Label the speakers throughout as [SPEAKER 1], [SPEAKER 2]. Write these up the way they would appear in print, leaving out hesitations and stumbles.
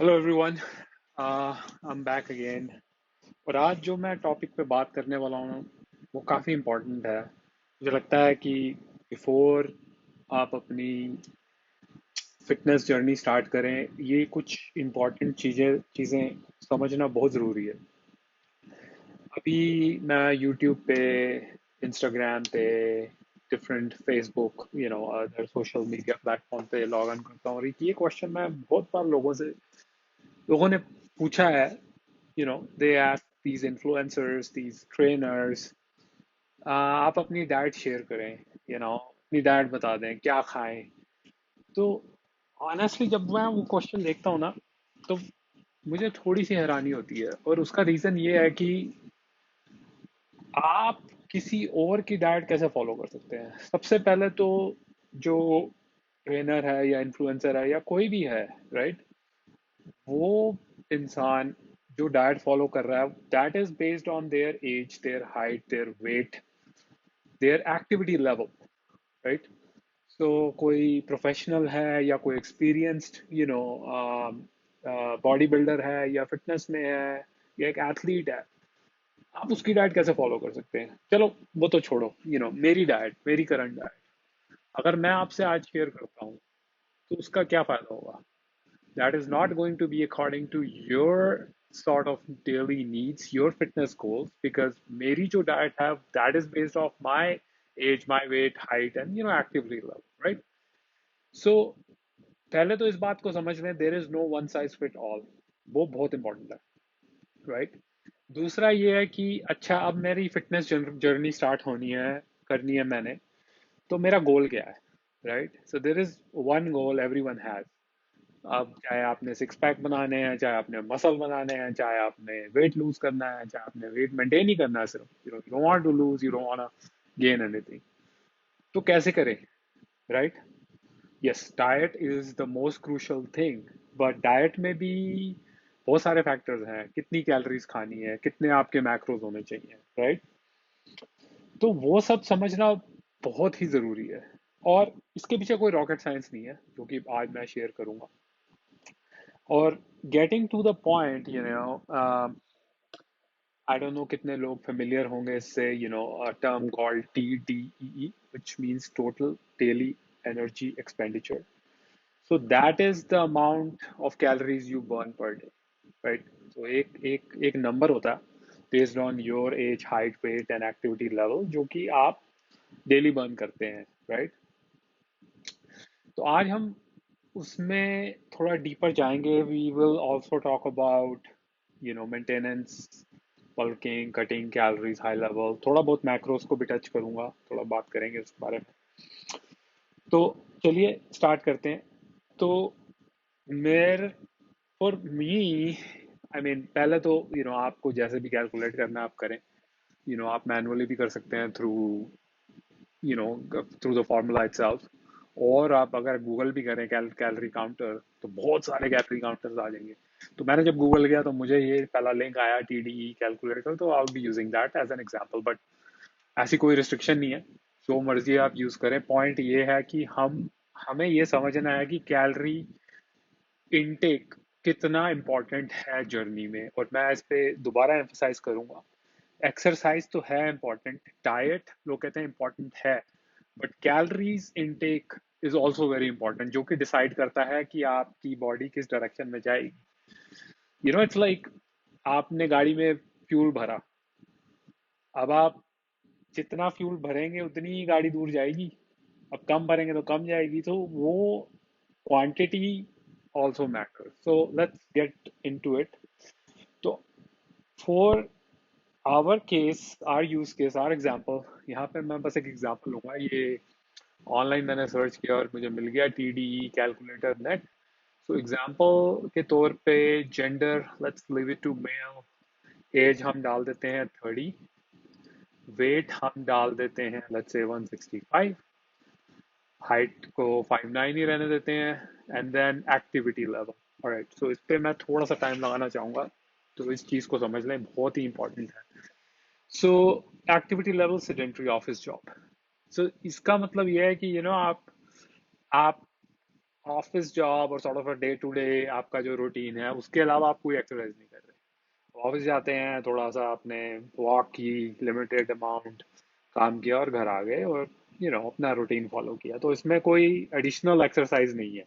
[SPEAKER 1] Hello everyone. I am back again. और आज जो मैं टॉपिक पे बात करने वाला हूँ वो काफ़ी इम्पोर्टेंट है। मुझे लगता है कि बिफोर आप अपनी फिटनेस जर्नी स्टार्ट करें, ये कुछ इम्पोर्टेंट चीज़ें चीज़ें समझना बहुत ज़रूरी है। अभी मैं यूट्यूब पे, इंस्टाग्राम पे, different Facebook, other social media platform पे लॉग इन करता हूँ, और ये क्वेश्चन मैं बहुत बार लोगों ने पूछा है। they ask these influencers, these trainers, आप अपनी डाइट शेयर करें, अपनी डाइट बता दें क्या खाएं। तो ऑनेस्टली जब मैं वो क्वेश्चन देखता हूँ ना, तो मुझे थोड़ी सी हैरानी होती है, और उसका रीजन ये है कि आप किसी और की डाइट कैसे फॉलो कर सकते हैं। सबसे पहले तो जो ट्रेनर है या इन्फ्लुएंसर है या कोई भी है, राइट, वो इंसान जो डाइट फॉलो कर रहा है, that is based on their age, their height, their weight, their activity level, right. So कोई प्रोफेशनल है या कोई एक्सपीरियंस्ड बॉडी बिल्डर है या फिटनेस में है या एक एथलीट है, आप उसकी डाइट कैसे फॉलो कर सकते हैं। चलो वो तो छोड़ो, मेरी डाइट, मेरी करंट डाइट अगर मैं आपसे आज शेयर करता हूँ तो उसका क्या फायदा होगा। That is not going to be according to your sort of daily needs, your fitness goals, because मेरी जो diet है that is based off my age, my weight, height, and activity level, right? So पहले तो इस बात को समझ लें, there is no one size fit all। वो बहुत इंपॉर्टेंट है, राइट। दूसरा ये है कि अच्छा, अब मेरी फिटनेस जर्नी स्टार्ट होनी है, करनी है मैंने, तो मेरा गोल क्या है, right. So there is one goal every one has. अब चाहे आपने सिक्स पैक बनाने हैं, चाहे आपने मसल बनाने हैं, चाहे आपने वेट लूज करना है, चाहे आपने वेट मेंटेन ही करना है, सिर्फ you don't want to lose, you don't want to gain anything, तो कैसे करें, right. Yes, diet is the most crucial thing, but diet में भी बहुत सारे फैक्टर्स हैं। कितनी कैलोरीज खानी है, कितने आपके मैक्रोज होने चाहिए, राइट। तो वो सब समझना बहुत ही जरूरी है, और इसके पीछे कोई रॉकेट साइंस नहीं है जो कि आज मैं शेयर करूंगा। और getting to the point, I don't know कितने लोग फेमिलियर होंगे इससे, term called TDEE, which means total daily energy expenditure. So that is the amount of calories you burn per day, right? So एक एक एक number होता है based on your age, height, weight and activity level, जो कि आप daily burn करते हैं, राइट। तो आज हम उसमें थोड़ा डीपर जाएंगे। We will also talk about maintenance, bulking, cutting calories, high level, थोड़ा बहुत मैक्रोस को भी टच करूंगा, थोड़ा बात करेंगे उसके बारे में। तो चलिए स्टार्ट करते हैं। तो मेरे फॉर मी, आई मीन, पहले तो आपको जैसे भी कैलकुलेट करना है आप करें। आप मैनुअली भी कर सकते हैं through you know through the formula itself, और आप अगर गूगल भी करें कैलोरी काउंटर, तो बहुत सारे कैलोरी काउंटर्स आ जाएंगे। तो मैंने जब गूगल किया तो मुझे ये पहला लिंक आया, TDE कैलकुलेटर, तो I will be using that as an example. But ऐसी कोई रिस्ट्रिक्शन नहीं है, जो मर्जी आप यूज करें। पॉइंट ये है कि हमें ये समझना है कि कैलोरी इनटेक कितना इम्पोर्टेंट है जर्नी में। और मैं इस पे दोबारा एम्फोसाइज करूंगा, एक्सरसाइज तो है इम्पोर्टेंट, डाइट लोग कहते हैं इम्पोर्टेंट है, but calories intake is also very important, जो कि डिसाइड करता है कि आपकी बॉडी किस डायरेक्शन में जाएगी। इट्स लाइक आपने गाड़ी में फ्यूल भरा, अब आप जितना फ्यूल भरेंगे उतनी ही गाड़ी दूर जाएगी, अब कम भरेंगे तो कम जाएगी, तो वो quantity also matter. So let's get into it. तो for our case, our use case, our example, यहाँ पे मैं बस एक एग्जाम्पल लूंगा। ये ऑनलाइन मैंने सर्च किया और मुझे मिल गया TDE calculator net. So example के तौर पे, gender let's leave it to male, age हम डाल देते हैं 30, वेट हम डाल देते हैं लेट्स से 165, हाइट को 5'9" ही रहने देते हैं, and then activity level. Alright, so इस पे मैं थोड़ा सा टाइम लगाना चाहूँगा, तो इस चीज़ को समझ लें, बहुत ही इंपॉर्टेंट है। So activity level, sedentary office job. So इसका मतलब यह है कि आप ऑफिस जॉब और sort of a day to day आपका जो रूटीन है उसके अलावा आप कोई एक्सरसाइज नहीं कर रहे। ऑफिस जाते हैं, थोड़ा सा आपने वॉक की, लिमिटेड अमाउंट काम किया और घर आ गए, और अपना रूटीन फॉलो किया, तो इसमें कोई एडिशनल एक्सरसाइज नहीं है।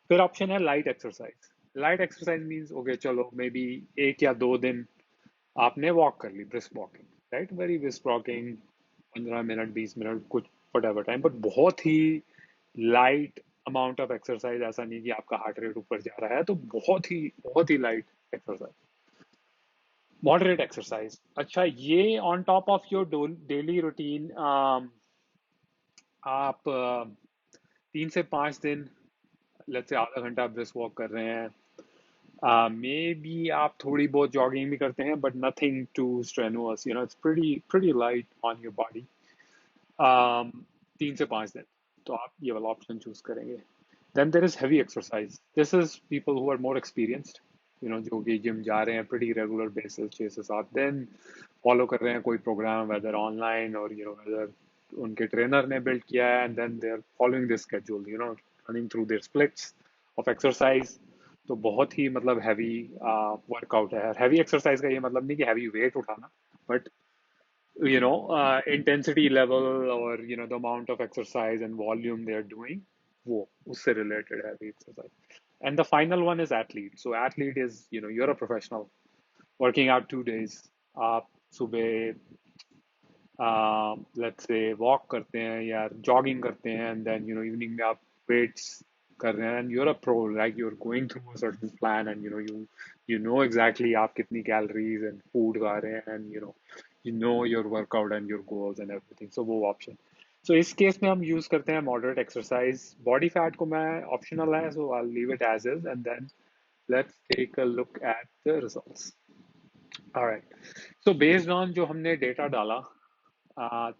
[SPEAKER 1] फिर ऑप्शन है light exercise. Light exercise means okay, चलो मे बी 1 या 2 दिन आपने वॉक कर ली, brisk walking, right, very brisk walking, 15 minute 20 minute कुछ whatever टाइम, बट बहुत ही लाइट अमाउंट ऑफ एक्सरसाइज। ऐसा नहीं कि आपका हार्ट रेट ऊपर जा रहा है, तो बहुत ही लाइट एक्सरसाइज, मॉडरेट एक्सरसाइज। अच्छा, ये on top of your daily routine आप 3 से 5 दिन, लेट्स से आधा घंटा ब्रिस्क वॉक कर रहे हैं, मे बी आप थोड़ी बहुत जॉगिंग भी करते हैं, but nothing too strenuous, it's pretty light on your body. 3 से 5 दिन, तो आप ये वाला ऑप्शन चूज करेंगे। Then there is heavy exercise. This is people who are more experienced, जो कि जिम जा रहे हैं pretty रेगुलर बेसिस, 6 से 7 दिन फॉलो कर रहे हैं कोई प्रोग्राम, वेदर ऑनलाइन और वेदर उनके ट्रेनर ने बिल्ड किया है, and then they are following this schedule, running through their splits of exercise. तो बहुत ही मतलब हैवी वर्कआउट है। हैवी एक्सरसाइज का ये मतलब नहीं कि हैवी वेट उठाना, but intensity level, or the amount of exercise and volume they are doing, वो उससे related है अभी exercise. And the final one is athlete. So athlete is, you're a professional working out 2 days. आप सुबह let's say walk करते हैं या jogging करते हैं, एंड देन इवनिंग में आप वेट्स कर रहे हैं, and you're a pro, like you are going through a certain plan, and you know exactly आप कितनी कैलोरीज एंड फूड खा रहे हैं, and you know your workout and your goals and everything, so वो option. सो इस case में हम use करते हैं मॉडरेट एक्सरसाइज। बॉडी फैट को मैं ऑप्शनल है, so I leave it as is, and then let's take a look at the results. Alright, so based on जो हमने डेटा डाला,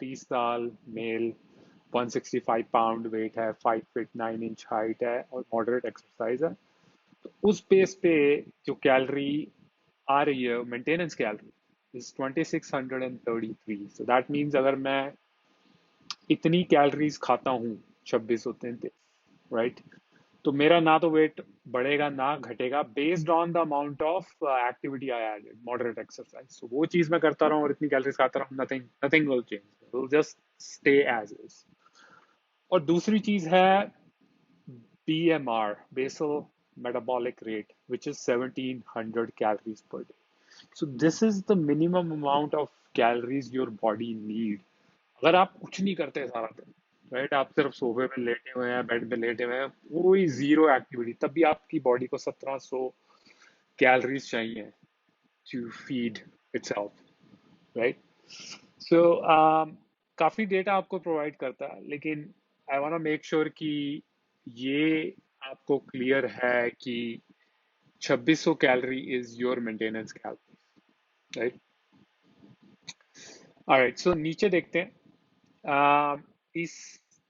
[SPEAKER 1] 30 साल, मेल, 165 पाउंड वेट है, 5 फीट 9 इंच हाइट है, और मॉडरेट एक्सरसाइज है, तो उस बेस पे जो कैलोरी आ रही है, maintenance calorie is 2633। So that means अगर मैं इतनी कैलोरीज खाता हूँ 2633, राइट, तो मेरा ना तो वेट बढ़ेगा ना घटेगा, based on the amount of activity I added, moderate exercise. तो वो चीज मैं करता रहूँ और इतनी कैलोरीज खाता रहूँ, nothing nothing will change, will just stay as is. और दूसरी चीज है BMR, basal metabolic rate, which is 1700 calories per day. So this is the minimum amount of calories your body need. अगर आप कुछ नहीं करते सारा दिन, राइट, आप सिर्फ सोफे पे लेटे हुए हैं, बेड पे लेटे हुए हैं, कोई जीरो एक्टिविटी, तब भी आपकी बॉडी को 1700 कैलोरीज चाहिए टू फीड इटसेल्फ, राइट। सो काफी डेटा आपको प्रोवाइड करता है, लेकिन आई वांट मेक श्योर कि ये आपको क्लियर है कि 2600 calorie is your maintenance calorie, right. Alright, so नीचे देखते हैं। इस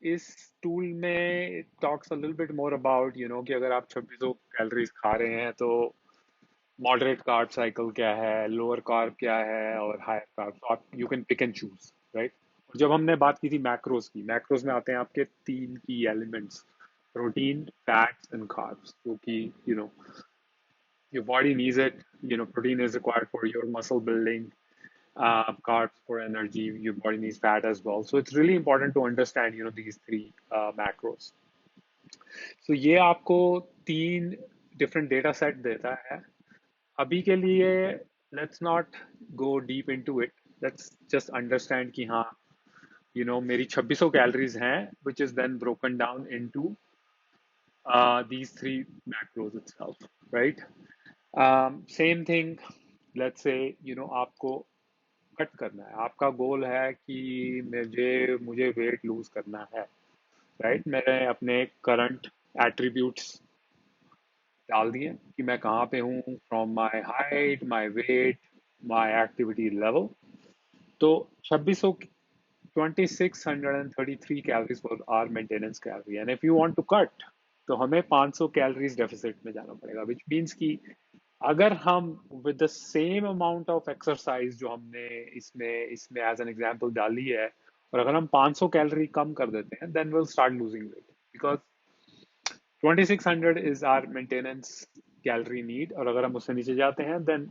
[SPEAKER 1] इस टूल में talks a little bit more about कि अगर आप 2600 कैलोरीज खा रहे हैं, तो मॉडरेट कार्ब साइकिल क्या है, लोअर कार्ब क्या है, और हायर कार्ब, तो आप you can pick and choose, right. और जब हमने बात की थी मैक्रोज की, मैक्रोज में आते हैं आपके 3 की elements, protein, fats and carbs, जो कि your body needs it. Protein is required for your muscle building, carbs for energy. Your body needs fat as well. So it's really important to understand, these three macros. So ये आपको 3 different data set देता है। अभी के लिए let's not go deep into it. Let's just understand कि हाँ, मेरी 2600 कैलोरीज हैं, which is then broken down into these 3 macros itself, right? Same thing, let's say, आपको कट करना है, आपका गोल है कि मुझे वेट लूज करना है, राइट। मैंने अपने करंट एट्रीब्यूट्स डाल दिए कि मैं कहाँ पे हूँ, from my height, my weight, my activity level. तो 2600 2633 calories for our maintenance calorie, and if you want to cut, तो हमें 500 कैलोरीज डेफिसिट में जाना पड़ेगा, विच मीन्स कि अगर हम with the same amount of exercise जो हमने इसमें इसमें एज एन एग्जांपल डाली है, और अगर हम 500 कैलोरी कम कर देते हैं, then will start losing weight, because 2600 is our maintenance calorie need, और अगर हम उससे नीचे जाते हैं then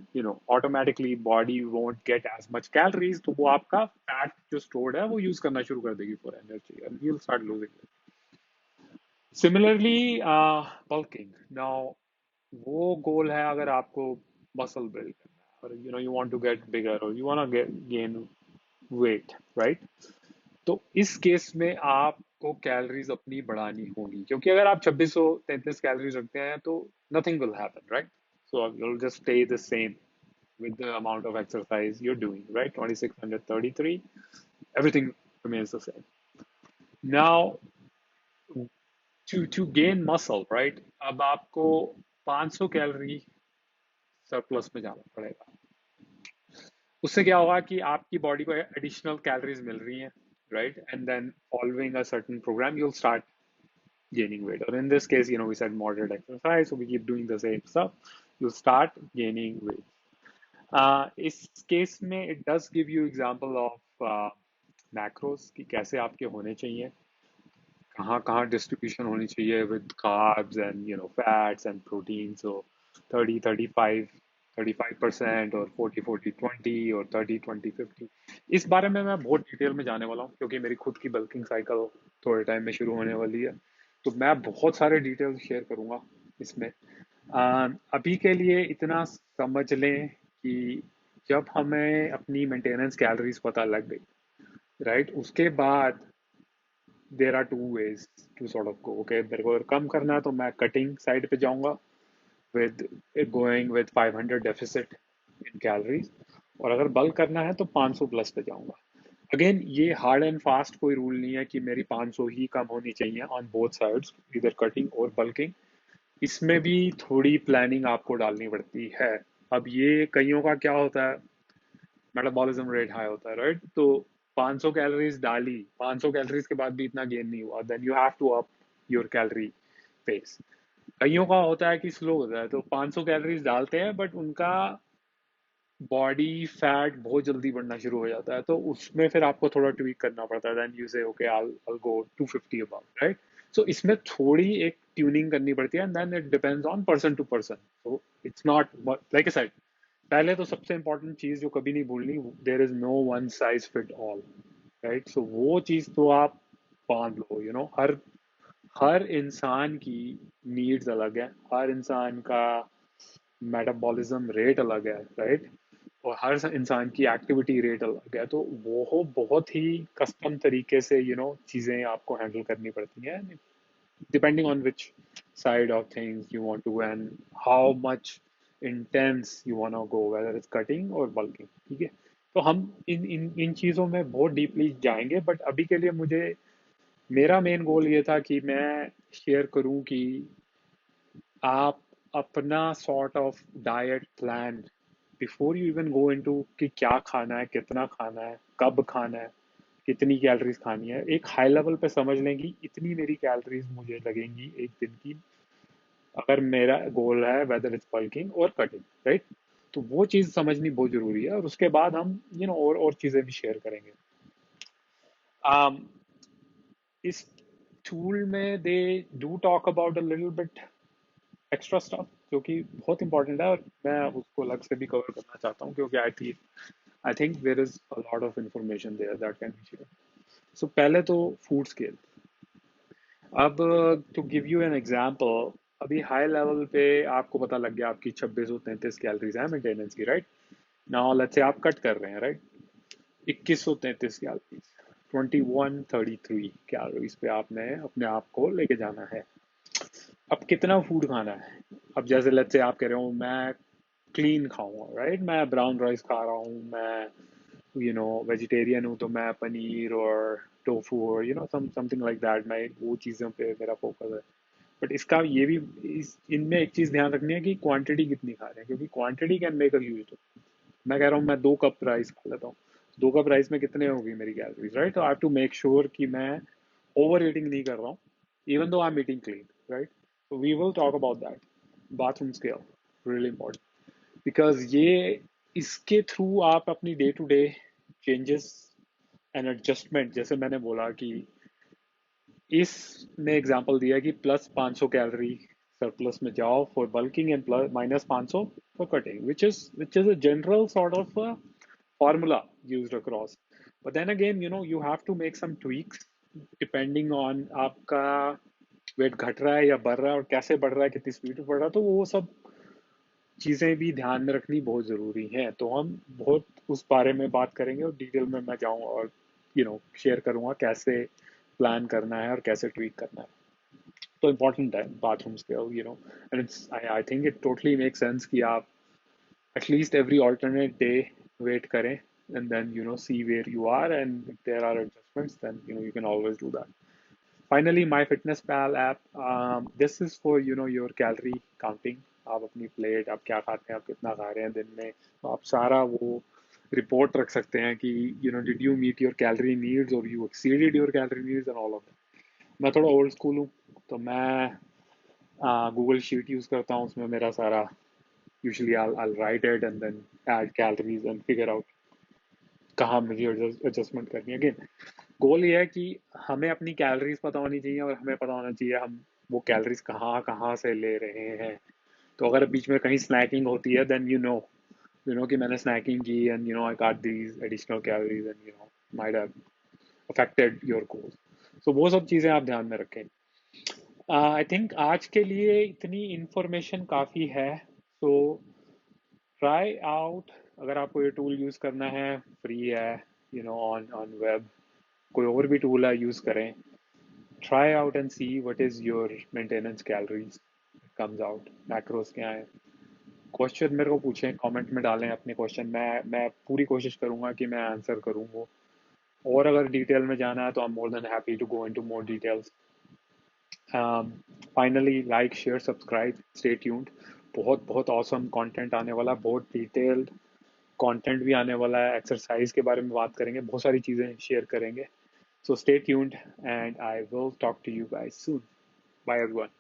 [SPEAKER 1] automatically body won't get as much calories, तो वो आपका fat जो stored है वो use करना शुरू कर देगी for energy and you'll start losing it. Similarly, bulking. Now, वो गोल है अगर आपको मसल बिल्ड करना है और you want to get bigger or you want to gain weight, right? तो इस केस में आपको कैलोरीज अपनी बढ़ानी होगी, क्योंकि अगर आप 2633 कैलोरीज रखते हैं तो nothing will happen, right? So you'll just stay the same with the amount of exercise you're doing, right? 2633, everything remains the same. Now, to gain muscle, right? अब आपको 500 कैलोरी सरप्लस में जाना पड़ेगा. उससे क्या होगा कि आपकी बॉडी को एडिशनल कैलोरीज मिल रही हैं, right? And then following a certain program, you'll start gaining weight. Or in this case, we said moderate exercise, so we keep doing the same stuff. You'll start gaining weight. इस case में it does give you example of macros कि कैसे आपके होने चाहिए, कहाँ कहाँ distribution होनी चाहिए with carbs and fats and protein. So 30 35 35% और 40 40 20 और 30 20 50. इस बारे में मैं बहुत डिटेल में जाने वाला हूँ क्योंकि मेरी खुद की बल्किंग साइकिल थोड़े टाइम में शुरू होने वाली है, तो मैं बहुत सारे डिटेल्स शेयर करूँगा इसमें. अभी के लिए इतना समझ लें कि जब हमें अपनी मेंटेनेंस कैलोरीज पता लग गई, राइट, उसके बाद there are two ways to sort of go. Okay, मेरे को अगर कम करना है तो मैं कटिंग साइड पे जाऊंगा with going with 500 deficit in calories, और अगर बल्क करना है तो 500 प्लस पे जाऊंगा. अगेन ये हार्ड एंड फास्ट कोई रूल नहीं है कि मेरी 500 ही कम होनी चाहिए ऑन बोथ साइड्स, इधर कटिंग और बल्किंग. इसमें भी थोड़ी प्लानिंग आपको डालनी पड़ती है. अब ये कईयों का क्या होता है, मेटाबॉलिज्म रेट हाई होता है, राइट? तो 500 कैलोरीज डाली, 500 कैलोरीज के बाद भी इतना गेन नहीं हुआ, then you have to up your calorie pace. कईयों का होता है कि स्लो होता है, तो 500 कैलोरीज डालते हैं बट उनका बॉडी फैट बहुत जल्दी बढ़ना शुरू हो जाता है, तो उसमें फिर आपको थोड़ा ट्वीक करना पड़ता है. Then you say okay I'll go 250 about, right? So इसमें थोड़ी एक ट्यूनिंग करनी पड़ती है and then it depends on person to person. So it's not like I said, पहले तो सबसे इंपॉर्टेंट चीज जो कभी नहीं भूलनी, there is no one size fit all, right? So वो चीज तो आप बांध लो. हर हर इंसान की नीड्स अलग है, हर इंसान का मेटाबॉलिज्म रेट अलग है, राइट? और हर इंसान की एक्टिविटी रेट अलग है, तो वो बहुत ही कस्टम तरीके से चीज़ें आपको हैंडल करनी पड़ती हैं, depending on which side of things you want to and how much intense you want to go, whether it's cutting और बल्किंग. ठीक है, तो हम इन इन इन चीज़ों में बहुत डीपली जाएंगे, बट अभी के लिए मेरा मेन गोल ये था कि मैं शेयर करूं कि आप अपना sort of diet plan before you even go into कि क्या खाना है, कितना खाना है, कब खाना है, कितनी कैलोरीज खानी है, एक हाई लेवल पे समझ लेंगी इतनी मेरी कैलोरीज मुझे लगेंगी एक दिन की, अगर मेरा गोल है वेदर इट्स बल्किंग और कटिंग, राइट? तो वो चीज़ समझनी बहुत जरूरी है, और उसके बाद हम और चीज़ें भी शेयर करेंगे. um, इस टूल में they do talk about a little bit extra stuff जो कि बहुत इंपॉर्टेंट है, और मैं उसको अलग से भी कवर करना चाहता हूँ क्योंकि I think there is a lot of information there that can be share. So पहले तो फूड स्केल. अब to give you an example, अभी हाई लेवल पे आपको पता लग गया आपकी 2633 कैलोरीज है मेंटेनेंस की, राइट? नाउ लेट्स से आप कट कर रहे हैं, राइट? 2133 कैलोरीज, 2133 कैलोरीज पे आपने अपने आप को लेके जाना है. अब कितना फूड खाना है? अब जैसे लेट्स से आप कह रहे हो मैं क्लीन खाऊंगा, राइट? मैं ब्राउन राइस खा रहा हूँ, मैं वेजिटेरियन हूँ, तो मैं पनीर और टोफू और समथिंग लाइक दैट, मैं वो चीज़ों पे मेरा फोकस है. बट इसका ये भी इनमें एक चीज़ ध्यान रखनी है कि क्वांटिटी कितनी खा रहे हैं, क्योंकि quantity can make a huge. मैं कह रहा हूँ मैं 2 कप राइस खा लेता हूँ, 2 कप राइस में कितने होगी मेरी कैलोरीज, राइट? तो I have to make sure कि मैं ओवर ईटिंग नहीं कर रहा हूँ, even though I am eating clean, right? So we will talk about that. Bathroom scale, really important. Because ये इसके थ्रू आप अपनी day to day changes and adjustment, जैसे मैंने बोला कि इसने एग्जांपल दिया कि प्लस 500 कैलोरी सरप्लस में जाओ for bulking and plus minus 500 for cutting, which is a general sort of formula used across. But then again, you have to make some tweaks depending on आपका wait घट रहा है या बढ़ रहा है और कैसे बढ़ रहा है, कितनी स्पीड पे बढ़ रहा है, तो वो सब चीज़ें भी ध्यान में रखनी बहुत ज़रूरी है। तो हम बहुत उस बारे में बात करेंगे और डिटेल में मैं जाऊँ और शेयर करूँगा कैसे प्लान करना है और कैसे ट्वीक करना है। तो इम्पोर्टेंट है bathroom scale, and it's I think it totally make sense कि आप at least every alternate day weight करें and then see where you are, and if there are adjustments then you can always do that. Finally, MyFitnessPal app. This is for your calorie counting. आप अपनी plate, आप क्या खाते हैं, आप कितना खा रहे हैं दिन में, तो आप सारा वो रिपोर्ट रख सकते हैं कि did you meet your calorie needs और you exceeded your calorie needs and all of that. मैं थोड़ा ओल्ड स्कूल हूँ, तो मैं गूगल शीट यूज़ करता हूँ। उसमें मेरा सारा usually I'll write it and then add calories and figure out कहाँ मुझे एडजस्टमेंट करनी है। अगेन गोल ये है कि हमें अपनी कैलोरीज पता होनी चाहिए और हमें पता होना चाहिए हम वो कैलोरीज कहाँ कहाँ से ले रहे हैं। तो अगर बीच में कहीं स्नैकिंग होती है देन कि मैंने स्नैकिंग की and I got these additional calories and might have affected your goals. So वो सब चीज़ें आप ध्यान में रखें। आई थिंक आज के लिए इतनी इंफॉर्मेशन काफ़ी है। सो ट्राई आउट, अगर आपको ये टूल यूज़ करना है, फ्री है, ऑन ऑन वेब, कोई और भी टूल है यूज़ करें। Try out and see what is your maintenance calories comes out, macros क्या है। क्वेश्चन मेरे को पूछें, कमेंट में डालें अपने क्वेश्चन, मैं पूरी कोशिश करूंगा कि मैं आंसर करूँ वो। और अगर डिटेल में जाना है तो I am more than happy to go into more details. Finally like share subscribe, stay tuned. बहुत बहुत ऑसम कंटेंट आने वाला, बहुत डिटेल्ड कंटेंट भी आने वाला है। एक्सरसाइज के बारे में बात करेंगे, बहुत सारी चीज़ें शेयर करेंगे। So stay tuned and I will talk to you guys soon. Bye everyone.